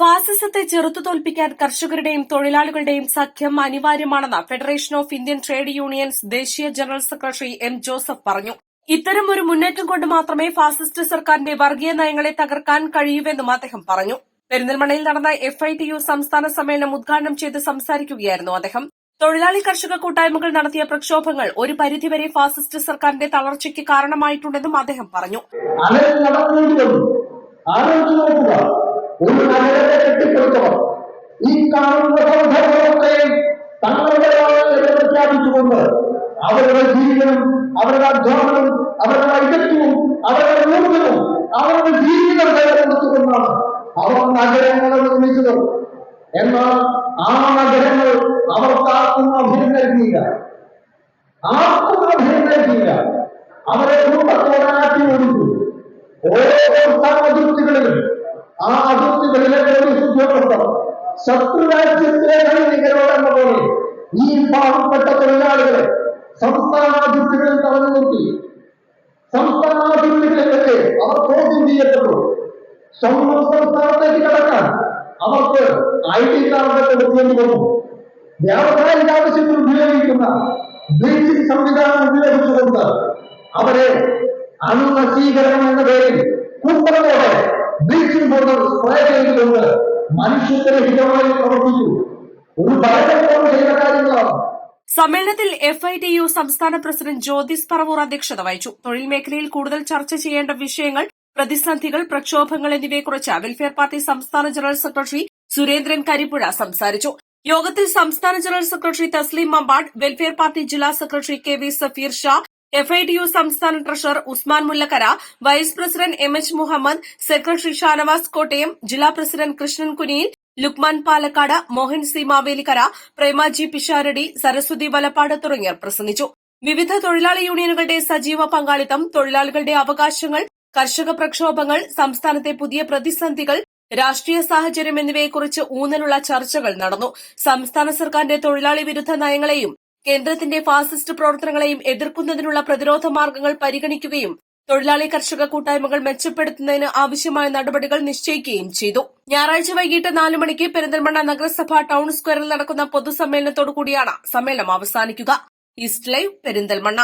ഫാസിസത്തെ ചെറുത്തുതോൽപ്പിക്കാൻ കർഷകരുടെയും തൊഴിലാളികളുടെയും സഖ്യം അനിവാര്യമാണെന്ന് federation of Indian trade unions ദേശീയ ജനറൽ സെക്രട്ടറി എം ജോസഫ് പറഞ്ഞു. ഇത്തരം ഒരു മുന്നേറ്റം കൊണ്ട് മാത്രമേ ഫാസിസ്റ്റ് സർക്കാരിന്റെ വർഗീയ നയങ്ങളെ തകർക്കാൻ കഴിയൂവെന്നും അദ്ദേഹം പറഞ്ഞു. പെരിന്തൽമണ്ണയിൽ നടന്ന FITU സംസ്ഥാന സമ്മേളനം ഉദ്ഘാടനം ചെയ്ത് സംസാരിക്കുകയായിരുന്നു അദ്ദേഹം. തൊഴിലാളി കർഷക കൂട്ടായ്മകൾ നടത്തിയ പ്രക്ഷോഭങ്ങൾ ഒരു പരിധിവരെ ഫാസിസ്റ്റ് സർക്കാരിന്റെ തളർച്ചയ്ക്ക് കാരണമായിട്ടുണ്ടെന്നും അദ്ദേഹം പറഞ്ഞു. ഒരു നഗരത്തെ കെട്ടിപ്പടുത്തവർ ഈ കാണുന്ന സൗധങ്ങളൊക്കെയും തങ്ങളുടേതാണെന്ന് പ്രഖ്യാപിച്ചുകൊണ്ട് അവരുടെ ജീവിതം, അവരുടെ അധ്വാനം, അവരുടെ വൈദഗ്ധ്യവും, അവരുടെ ഊർജ്ജവും, അവരുടെ ജീവിതം നിലനിർത്തിക്കൊണ്ടാണ് അവർ നഗരങ്ങളെ നിർമ്മിച്ചത്. എന്നാൽ ആ നഗരങ്ങൾ അവർക്കാർക്കും അഭയം നൽകിയില്ല, ആർക്കും അഭയം നൽകിയില്ല. അവരെ കൂട്ടത്തോടെ ആറ്റി ഓടിച്ചു. ഓരോ സംസ്ഥാന അതിർത്തികളിലും ആ അതിർത്തികളിലെ പോലീസ് ഉദ്യോഗസ്ഥർ ശത്രു രാജ്യത്തിലെ സൈനികരോടെന്ന പോലെ ഈ പാവപ്പെട്ട തൊഴിലാളികളെ സംസ്ഥാന അതിർത്തികളിൽ തടഞ്ഞു നിർത്തി. സംസ്ഥാന അതിർത്തികളിലേക്ക് അവർ ചോദ്യം ചെയ്യപ്പെട്ടു. സ്വന്തം സംസ്ഥാനത്തേക്ക് കടക്കാൻ അവർക്ക് ID കാർഡ് കൊടുക്കേണ്ടി വന്നു. വ്യാവസായിക ആവശ്യത്തിൽ ഉപയോഗിക്കുന്ന ബ്ലീച്ചിംഗ് സംവിധാനം ഉപയോഗിച്ചുകൊണ്ട് അവരെ അണുനശീകരണം എന്ന പേരിൽ കൂട്ടത്തോടെ ബ്ലീച്ചിംഗ് പൗഡർ സ്പ്രേ ചെയ്തുകൊണ്ട് മനുഷ്യരഹിതമായി പ്രവർത്തിച്ചു. ഒരു ഭയത്തോട് ചെയ്ത കാര്യങ്ങളാണ്. സമ്മേളനത്തിൽ FITU സംസ്ഥാന പ്രസിഡന്റ് ജ്യോതിസ് പറവൂർ അധ്യക്ഷത വഹിച്ചു. തൊഴിൽ മേഖലയിൽ കൂടുതൽ ചർച്ച ചെയ്യേണ്ട വിഷയങ്ങൾ, പ്രതിസന്ധികൾ, പ്രക്ഷോഭങ്ങൾ എന്നിവയെക്കുറിച്ച് വെൽഫെയർ പാർട്ടി സംസ്ഥാന ജനറൽ സെക്രട്ടറി സുരേന്ദ്രൻ കരിപ്പുഴ സംസാരിച്ചു. യോഗത്തിൽ സംസ്ഥാന general secretary Thasleem Mampad, Welfare Party ജില്ലാ secretary KV Safeer Shah, FITU സംസ്ഥാന treasurer Usman Mullakkara, vice president MH Muhammad, secretary Shanavas Kottayam, ജില്ലാ പ്രസിഡന്റ് കൃഷ്ണൻ കുനിയിൽ, ലുക്മാൻ പാലക്കാട്, മോഹൻ സി മാവേലിക്കര, പ്രേമാജി പിഷാരടി, സരസ്വതി വലപ്പാട് തുടങ്ങിയവർ പ്രസംഗിച്ചു. വിവിധ തൊഴിലാളി യൂണിയനുകളുടെ സജീവ പങ്കാളിത്തം, തൊഴിലാളികളുടെ അവകാശങ്ങൾ, കർഷക പ്രക്ഷോഭങ്ങൾ, സംസ്ഥാനത്തെ പുതിയ പ്രതിസന്ധികൾ, രാഷ്ട്രീയ സാഹചര്യം എന്നിവയെക്കുറിച്ച് ഊന്നലുള്ള ചർച്ചകൾ നടന്നു. സംസ്ഥാന സർക്കാരിന്റെ തൊഴിലാളി വിരുദ്ധ നയങ്ങളെയും കേന്ദ്രത്തിന്റെ ഫാസിസ്റ്റ് പ്രവർത്തനങ്ങളെയും എതിർക്കുന്നതിനുള്ള പ്രതിരോധ മാർഗ്ഗങ്ങൾ പരിഗണിക്കുകയും തൊഴിലാളി കർഷക കൂട്ടായ്മകൾ മെച്ചപ്പെടുത്തുന്നതിന് ആവശ്യമായ നടപടികൾ നിശ്ചയിക്കുകയും ചെയ്തു. ഞായറാഴ്ച വൈകിട്ട് 4 മണിക്ക് പെരിന്തൽമണ്ണ നഗരസഭ ടൌൺ സ്ക്വയറിൽ നടക്കുന്ന പൊതുസമ്മേളനത്തോടുകൂടിയാണ് സമ്മേളനം അവസാനിക്കുക. East live, Perinthalmanna.